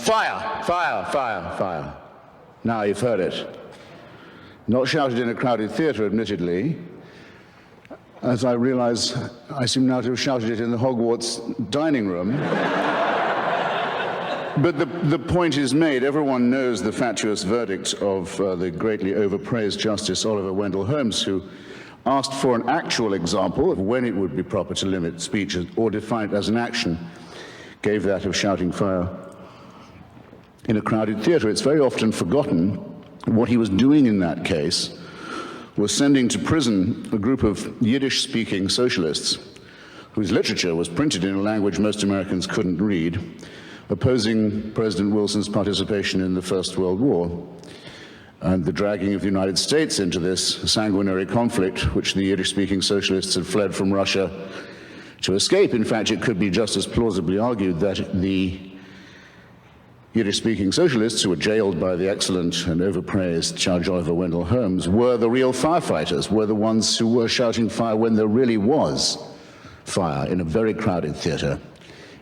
Fire, fire, fire, fire. Now you've heard it. Not shouted in a crowded theatre, admittedly, as I realize I seem now to have shouted it in the Hogwarts dining room. But the point is made. Everyone knows the fatuous verdict of the greatly overpraised Justice Oliver Wendell Holmes, who asked for an actual example of when it would be proper to limit speech or define it as an action, gave that of shouting fire in a crowded theatre. It's very often forgotten what he was doing in that case was sending to prison a group of Yiddish-speaking socialists whose literature was printed in a language most Americans couldn't read, opposing President Wilson's participation in the First World War and the dragging of the United States into this sanguinary conflict, which the Yiddish-speaking socialists had fled from Russia to escape. In fact, it could be just as plausibly argued that the Yiddish-speaking socialists, who were jailed by the excellent and overpraised Judge Oliver Wendell Holmes, were the real firefighters, were the ones who were shouting fire when there really was fire in a very crowded theatre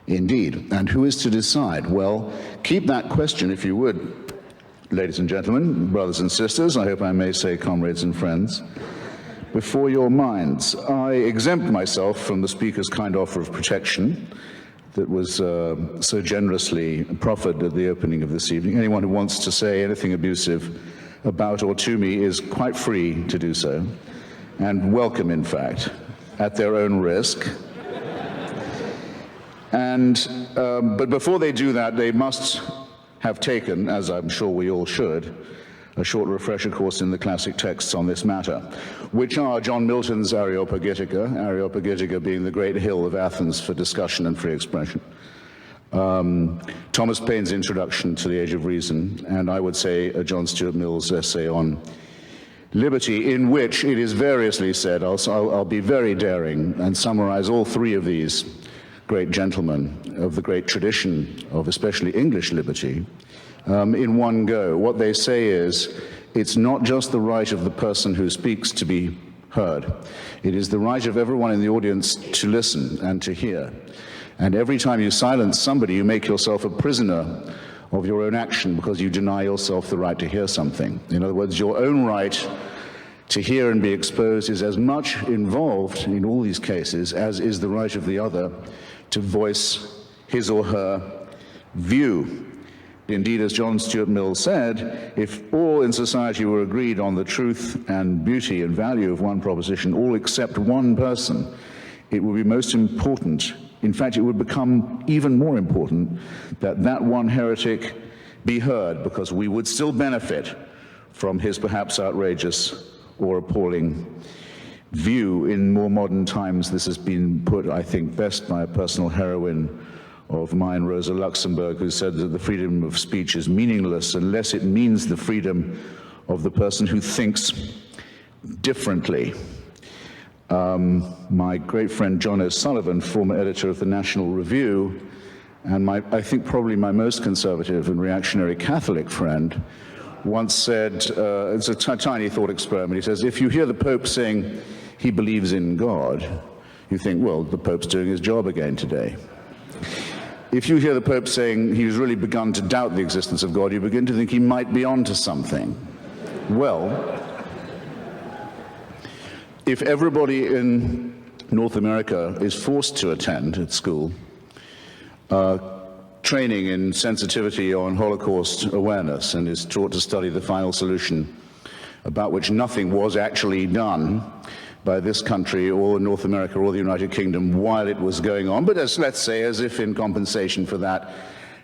indeed. And who is to decide? Well, keep that question, if you would, ladies and gentlemen, brothers and sisters, I hope I may say comrades and friends, before your minds. I exempt myself from the Speaker's kind offer of protection that was so generously proffered at the opening of this evening. Anyone who wants to say anything abusive about or to me is quite free to do so, and welcome, in fact, at their own risk. But before they do that, they must have taken, as I'm sure we all should, a short refresher course in the classic texts on this matter, which are John Milton's Areopagitica being the great hill of Athens for discussion and free expression, Thomas Paine's Introduction to the Age of Reason, and I would say John Stuart Mill's essay on liberty, in which it is variously said, I'll be very daring and summarize all three of these great gentlemen of the great tradition of especially English liberty, in one go. What they say is, it's not just the right of the person who speaks to be heard. It is the right of everyone in the audience to listen and to hear. And every time you silence somebody, you make yourself a prisoner of your own action because you deny yourself the right to hear something. In other words, your own right to hear and be exposed is as much involved in all these cases as is the right of the other to voice his or her view. Indeed, as John Stuart Mill said, if all in society were agreed on the truth and beauty and value of one proposition, all except one person, it would be most important, in fact, it would become even more important, that that one heretic be heard, because we would still benefit from his perhaps outrageous or appalling view. In more modern times, this has been put, I think, best by a personal heroine of mine, Rosa Luxemburg, who said that the freedom of speech is meaningless unless it means the freedom of the person who thinks differently. My great friend John O'Sullivan, former editor of the National Review, and I think probably my most conservative and reactionary Catholic friend, once said, it's a tiny thought experiment, he says, if you hear the Pope saying he believes in God, you think, well, the Pope's doing his job again today. If you hear the Pope saying he's really begun to doubt the existence of God, you begin to think he might be onto something. Well, if everybody in North America is forced to attend at school training in sensitivity on Holocaust awareness and is taught to study the final solution, about which nothing was actually done by this country or North America or the United Kingdom while it was going on, but let's say as if in compensation for that,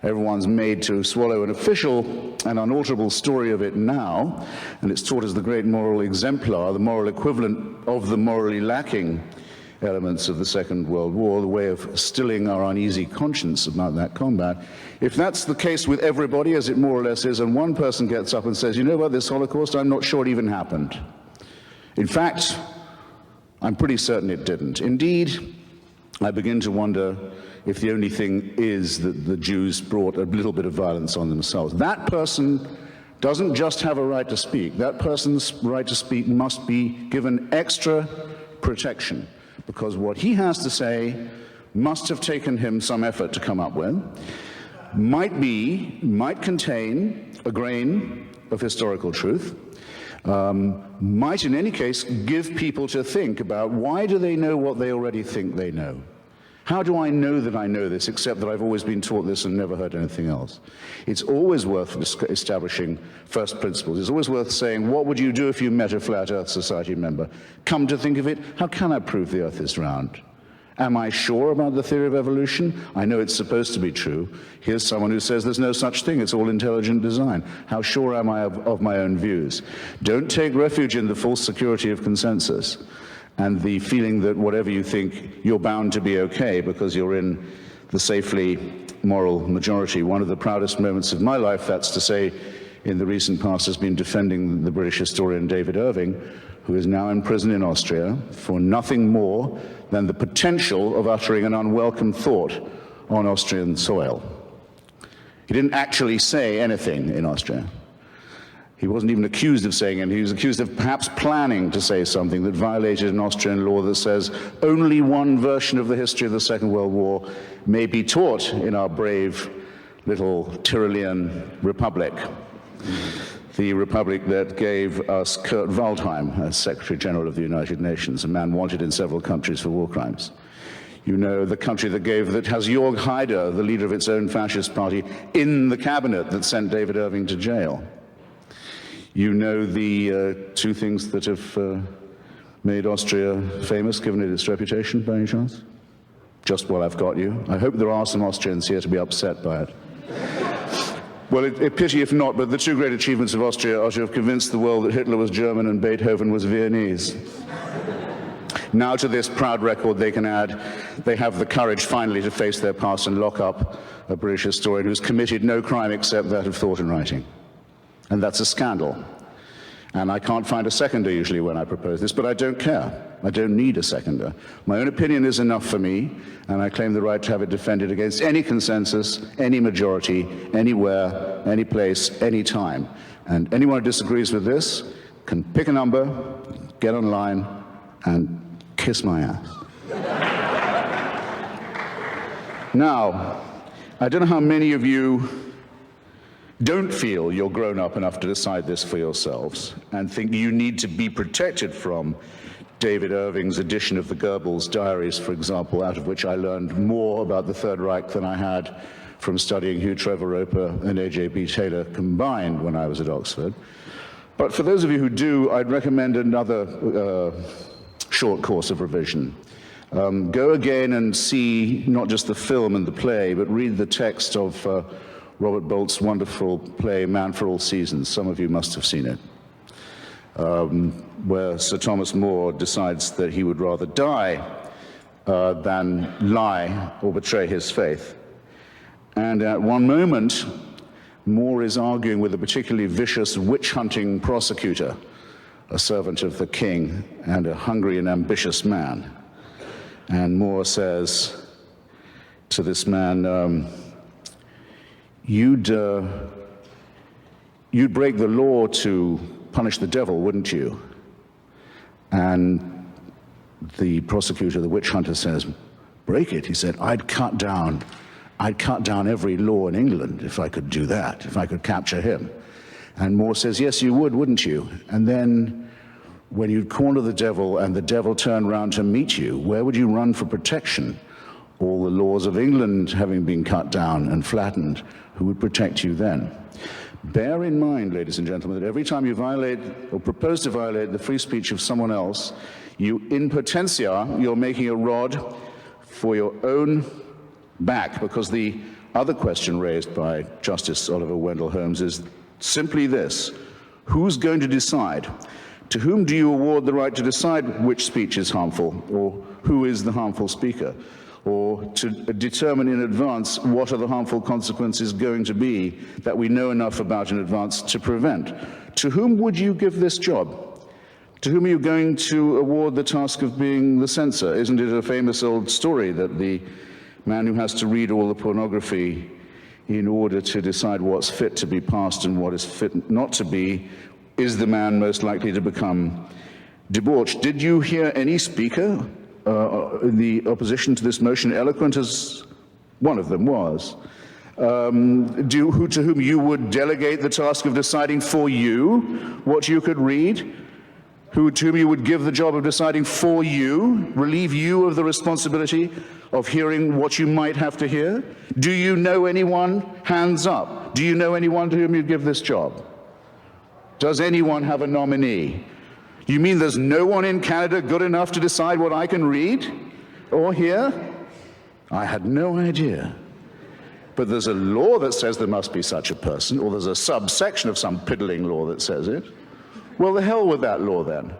everyone's made to swallow an official and unalterable story of it now, and it's taught as the great moral exemplar, the moral equivalent of the morally lacking elements of the Second World War, the way of stilling our uneasy conscience about that combat. If that's the case with everybody, as it more or less is, and one person gets up and says, you know what, this Holocaust, I'm not sure it even happened. In fact, I'm pretty certain it didn't. Indeed, I begin to wonder if the only thing is that the Jews brought a little bit of violence on themselves. That person doesn't just have a right to speak. That person's right to speak must be given extra protection, because what he has to say must have taken him some effort to come up with. might contain a grain of historical truth, might in any case give people to think about why do they know what they already think they know? How do I know that I know this, except that I've always been taught this and never heard anything else? It's always worth establishing first principles. It's always worth saying, what would you do if you met a Flat Earth Society member? Come to think of it, how can I prove the Earth is round? Am I sure about the theory of evolution? I know it's supposed to be true. Here's someone who says there's no such thing, it's all intelligent design. How sure am I of my own views? Don't take refuge in the false security of consensus and the feeling that whatever you think, you're bound to be okay because you're in the safely moral majority. One of the proudest moments of my life, that's to say, in the recent past, has been defending the British historian David Irving, who is now in prison in Austria for nothing more than the potential of uttering an unwelcome thought on Austrian soil. He didn't actually say anything in Austria. He wasn't even accused of saying it. He was accused of perhaps planning to say something that violated an Austrian law that says only one version of the history of the Second World War may be taught in our brave little Tyrolean republic. The republic that gave us Kurt Waldheim as Secretary General of the United Nations, a man wanted in several countries for war crimes. You know, the country that has Jörg Haider, the leader of its own fascist party, in the cabinet that sent David Irving to jail. You know the two things that have made Austria famous, given it its reputation, by any chance? Just while I've got you. I hope there are some Austrians here to be upset by it. Well, a pity if not, but the two great achievements of Austria are to have convinced the world that Hitler was German and Beethoven was Viennese. Now to this proud record they can add, they have the courage finally to face their past and lock up a British historian who's committed no crime except that of thought and writing. And that's a scandal. And I can't find a seconder usually when I propose this, but I don't care. I don't need a seconder. My own opinion is enough for me, and I claim the right to have it defended against any consensus, any majority, anywhere, any place, any time. And anyone who disagrees with this can pick a number, get online, and kiss my ass. Now, I don't know how many of you don't feel you're grown up enough to decide this for yourselves and think you need to be protected from David Irving's edition of the Goebbels diaries, for example, out of which I learned more about the Third Reich than I had from studying Hugh Trevor Roper and A.J.B. Taylor combined when I was at Oxford. But for those of you who do, I'd recommend another short course of revision. Go again and see not just the film and the play, but read the text of Robert Bolt's wonderful play, Man for All Seasons. Some of you must have seen it, where Sir Thomas More decides that he would rather die than lie or betray his faith. And at one moment, More is arguing with a particularly vicious witch-hunting prosecutor, a servant of the king and a hungry and ambitious man. And More says to this man, you'd break the law to punish the devil, wouldn't you? And the prosecutor, the witch hunter, says, break it? He said, I'd cut down every law in England if I could do that, if I could capture him. And More says, yes, you would, wouldn't you? And then when you'd corner the devil and the devil turned round to meet you, where would you run for protection? All the laws of England having been cut down and flattened, who would protect you then? Bear in mind, ladies and gentlemen, that every time you violate or propose to violate the free speech of someone else, you, in potentia, you're making a rod for your own back, because the other question raised by Justice Oliver Wendell Holmes is simply this: who's going to decide? To whom do you award the right to decide which speech is harmful, or who is the harmful speaker? Or to determine in advance what are the harmful consequences going to be that we know enough about in advance to prevent? To whom would you give this job? To whom are you going to award the task of being the censor? Isn't it a famous old story that the man who has to read all the pornography in order to decide what's fit to be passed and what is fit not to be is the man most likely to become debauched? Did you hear any speaker in the opposition to this motion, eloquent as one of them was, to whom you would delegate the task of deciding for you what you could read, to whom you would give the job of deciding for you, relieve you of the responsibility of hearing what you might have to hear? Do you know anyone? Hands up. Do you know anyone to whom you'd give this job? Does anyone have a nominee? You mean there's no one in Canada good enough to decide what I can read or hear? I had no idea. But there's a law that says there must be such a person, or there's a subsection of some piddling law that says it. Well, the hell with that law then.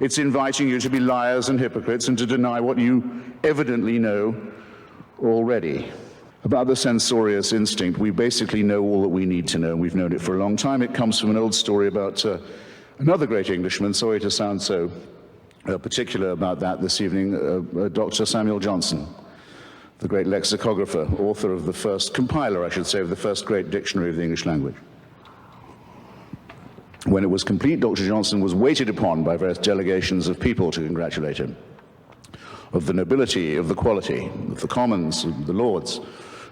It's inviting you to be liars and hypocrites and to deny what you evidently know already. About the censorious instinct, we basically know all that we need to know, and we've known it for a long time. It comes from an old story about another great Englishman. Sorry to sound so particular about that this evening, Dr. Samuel Johnson, the great lexicographer, author of the first, compiler, I should say, of the first great dictionary of the English language. When it was complete, Dr. Johnson was waited upon by various delegations of people to congratulate him, of the nobility, of the quality, of the commons, of the lords,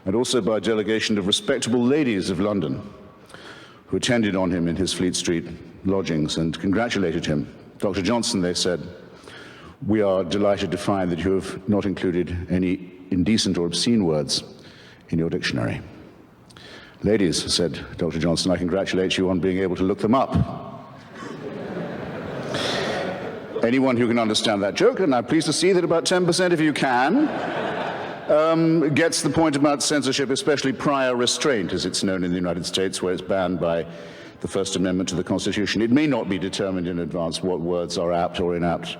and also by a delegation of respectable ladies of London who attended on him in his Fleet Street lodgings and congratulated him. Dr. Johnson, they said, we are delighted to find that you have not included any indecent or obscene words in your dictionary. Ladies, said Dr. Johnson, I congratulate you on being able to look them up. Anyone who can understand that joke, and I'm pleased to see that about 10% of you can, gets the point about censorship, especially prior restraint, as it's known in the United States, where it's banned by the First Amendment to the Constitution. It may not be determined in advance what words are apt or inapt.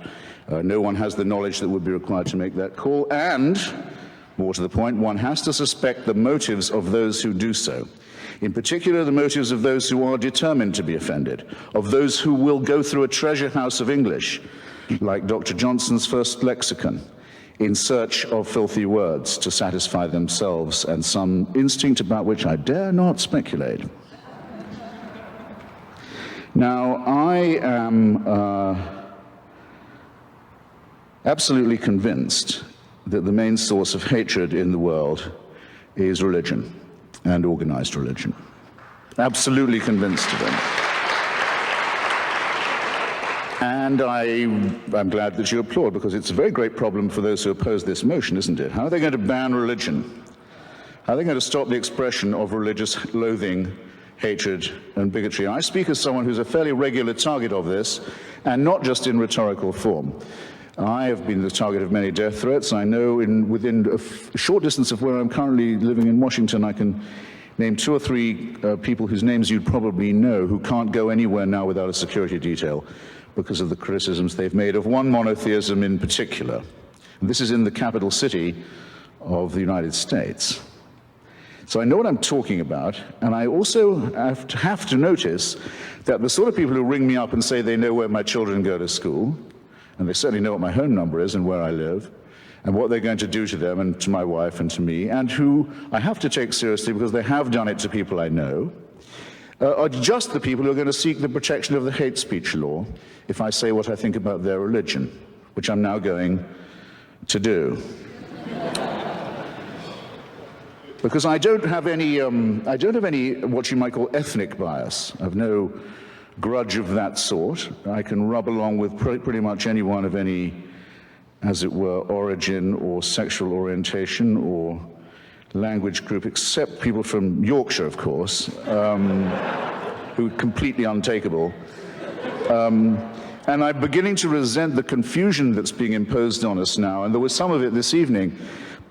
No one has the knowledge that would be required to make that call, and more to the point, one has to suspect the motives of those who do so. In particular, the motives of those who are determined to be offended, of those who will go through a treasure house of English, like Dr. Johnson's first lexicon, in search of filthy words to satisfy themselves and some instinct about which I dare not speculate. Now, I am absolutely convinced that the main source of hatred in the world is religion and organized religion. Absolutely convinced of it. And I'm glad that you applaud, because it's a very great problem for those who oppose this motion, isn't it? How are they going to ban religion? How are they going to stop the expression of religious loathing, hatred, and bigotry? I speak as someone who's a fairly regular target of this, and not just in rhetorical form. I have been the target of many death threats. I know within a short distance of where I'm currently living in Washington, I can name 2 or 3 people whose names you'd probably know who can't go anywhere now without a security detail because of the criticisms they've made of one monotheism in particular. And this is in the capital city of the United States. So I know what I'm talking about, and I also have to notice that the sort of people who ring me up and say they know where my children go to school, and they certainly know what my home number is and where I live, and what they're going to do to them and to my wife and to me, and who I have to take seriously because they have done it to people I know, are just the people who are going to seek the protection of the hate speech law if I say what I think about their religion, which I'm now going to do. Because I don't have any what you might call ethnic bias. I've no grudge of that sort. I can rub along with pretty much anyone of any, as it were, origin or sexual orientation or language group, except people from Yorkshire, of course, who are completely untakeable. And I'm beginning to resent the confusion that's being imposed on us now, and there was some of it this evening,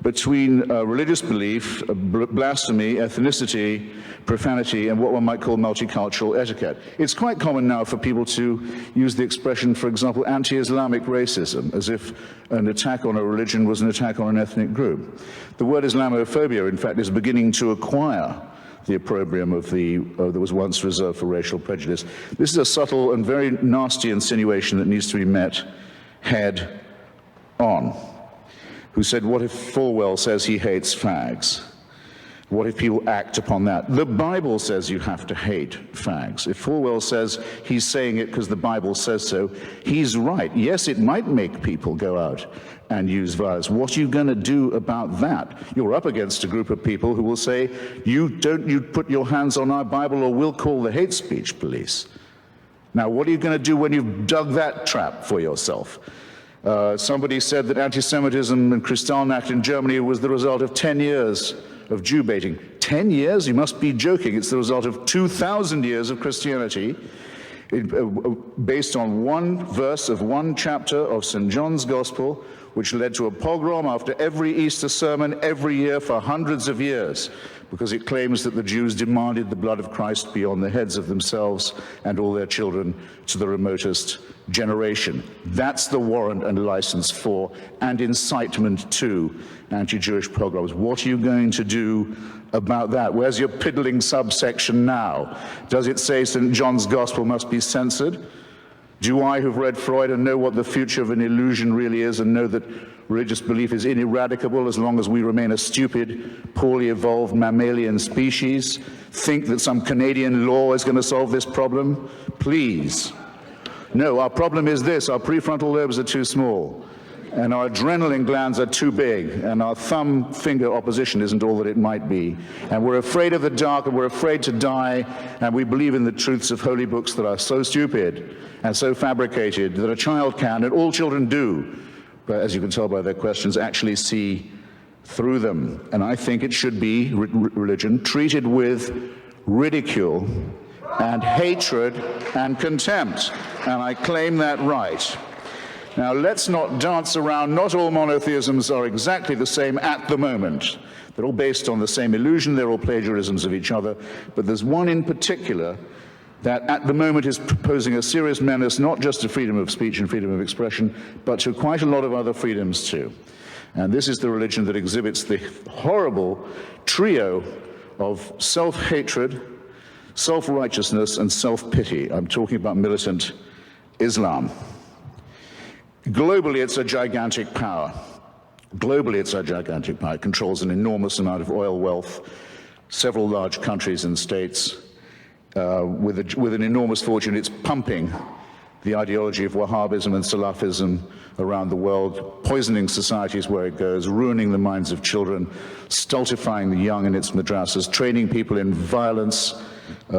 between religious belief, blasphemy, ethnicity, profanity, and what one might call multicultural etiquette. It's quite common now for people to use the expression, for example, anti-Islamic racism, as if an attack on a religion was an attack on an ethnic group. The word Islamophobia, in fact, is beginning to acquire the opprobrium of that was once reserved for racial prejudice. This is a subtle and very nasty insinuation that needs to be met head on. Who said, what if Falwell says he hates fags? What if people act upon that? The Bible says you have to hate fags. If Falwell says he's saying it because the Bible says so, he's right. Yes, it might make people go out and use violence. What are you going to do about that? You're up against a group of people who will say, you put your hands on our Bible or we'll call the hate speech police. Now, what are you going to do when you've dug that trap for yourself? Somebody said that anti-Semitism and Kristallnacht in Germany was the result of 10 years of Jew baiting. 10 years? You must be joking. It's the result of 2,000 years of Christianity, based on one verse of one chapter of St. John's Gospel, which led to a pogrom after every Easter sermon every year for hundreds of years, because it claims that the Jews demanded the blood of Christ be on the heads of themselves and all their children to the remotest generation. That's the warrant and license for, and incitement to, anti-Jewish pogroms. What are you going to do about that? Where's your piddling subsection now? Does it say St. John's Gospel must be censored? Do I, who've read Freud and know what the future of an illusion really is, and know that religious belief is ineradicable as long as we remain a stupid, poorly evolved mammalian species, think that some Canadian law is going to solve this problem? Please. No, our problem is this: our prefrontal lobes are too small, and our adrenaline glands are too big, and our thumb finger opposition isn't all that it might be. And we're afraid of the dark, and we're afraid to die, and we believe in the truths of holy books that are so stupid and so fabricated that a child can, and all children do, but as you can tell by their questions, actually see through them. And I think it should be, religion, treated with ridicule and hatred and contempt. And I claim that right. Now, let's not dance around. Not all monotheisms are exactly the same at the moment. They're all based on the same illusion. They're all plagiarisms of each other. But there's one in particular that at the moment is posing a serious menace, not just to freedom of speech and freedom of expression, but to quite a lot of other freedoms too. And this is the religion that exhibits the horrible trio of self-hatred, self-righteousness, and self-pity. I'm talking about militant Islam. Globally, it's a gigantic power. Globally, it's a gigantic power. It controls an enormous amount of oil wealth, several large countries and states. With an enormous fortune, it's pumping the ideology of Wahhabism and Salafism around the world, poisoning societies where it goes, ruining the minds of children, stultifying the young in its madrasas, training people in violence,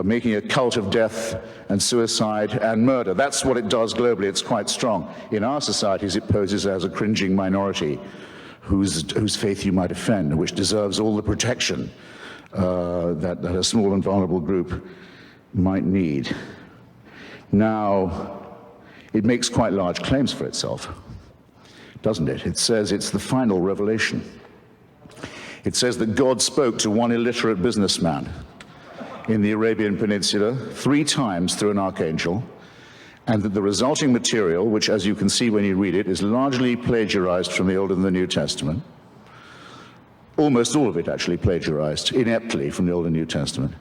making a cult of death and suicide and murder. That's what it does globally. It's quite strong. In our societies, it poses as a cringing minority whose faith you might offend, which deserves all the protection that a small and vulnerable group might need. Now, it makes quite large claims for itself, doesn't it? It says it's the final revelation. It says that God spoke to one illiterate businessman in the Arabian Peninsula 3 times through an archangel, and that the resulting material, which, as you can see when you read it, is largely plagiarized from the Old and the New Testament, almost all of it actually plagiarized ineptly from the Old and New Testament,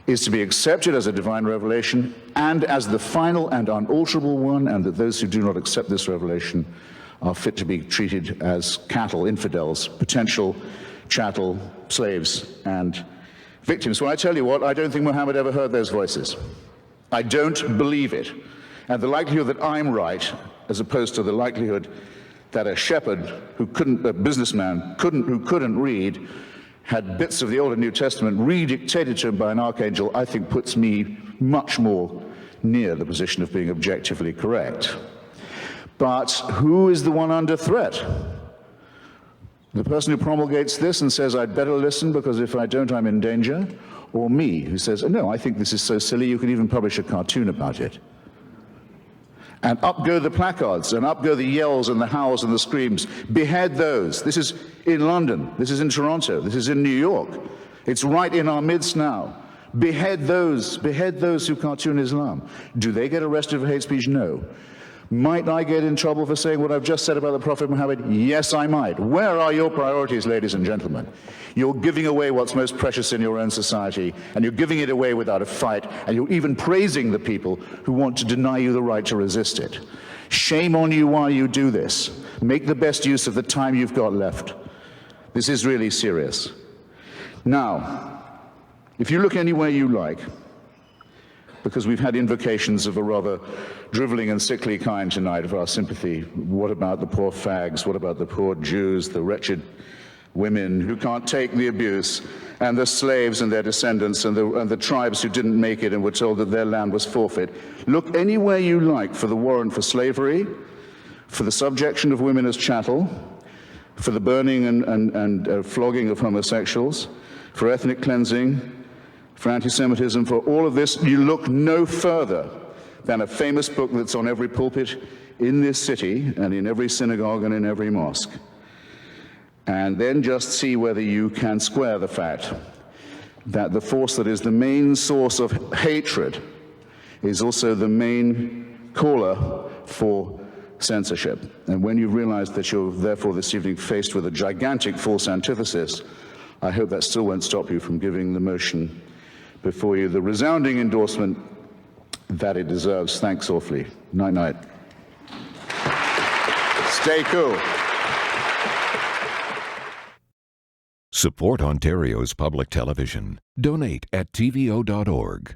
is to be accepted as a divine revelation and as the final and unalterable one, and that those who do not accept this revelation are fit to be treated as cattle, infidels, potential chattel, slaves, and victims. Well, I tell you what, I don't think Muhammad ever heard those voices. I don't believe it. And the likelihood that I'm right, as opposed to the likelihood that a shepherd who couldn't, a businessman who couldn't read, had bits of the Old and New Testament redictated to him by an archangel, I think puts me much more near the position of being objectively correct. But who is the one under threat? The person who promulgates this and says, I'd better listen because if I don't, I'm in danger? Or me, who says, no, I think this is so silly, you could even publish a cartoon about it. And up go the placards, and up go the yells and the howls and the screams. Behead those. This is in London, this is in Toronto, this is in New York. It's right in our midst now. Behead those who cartoon Islam. Do they get arrested for hate speech? No. Might I get in trouble for saying what I've just said about the Prophet Muhammad? Yes, I might. Where are your priorities, ladies and gentlemen? You're giving away what's most precious in your own society, and you're giving it away without a fight, and you're even praising the people who want to deny you the right to resist it. Shame on you while you do this. Make the best use of the time you've got left. This is really serious. Now, if you look anywhere you like, because we've had invocations of a rather driveling and sickly kind tonight of our sympathy. What about the poor fags? What about the poor Jews, the wretched women who can't take the abuse, and the slaves and their descendants, and the tribes who didn't make it and were told that their land was forfeit? Look anywhere you like for the warrant for slavery, for the subjection of women as chattel, for the burning and flogging of homosexuals, for ethnic cleansing, for anti-Semitism, for all of this. You look no further than a famous book that's on every pulpit in this city and in every synagogue and in every mosque. And then just see whether you can square the fact that the force that is the main source of hatred is also the main caller for censorship. And when you realize that you're therefore this evening faced with a gigantic false antithesis, I hope that still won't stop you from giving the motion before you the resounding endorsement that it deserves. Thanks awfully. Night night. Stay cool. Support Ontario's public television. Donate at tvo.org.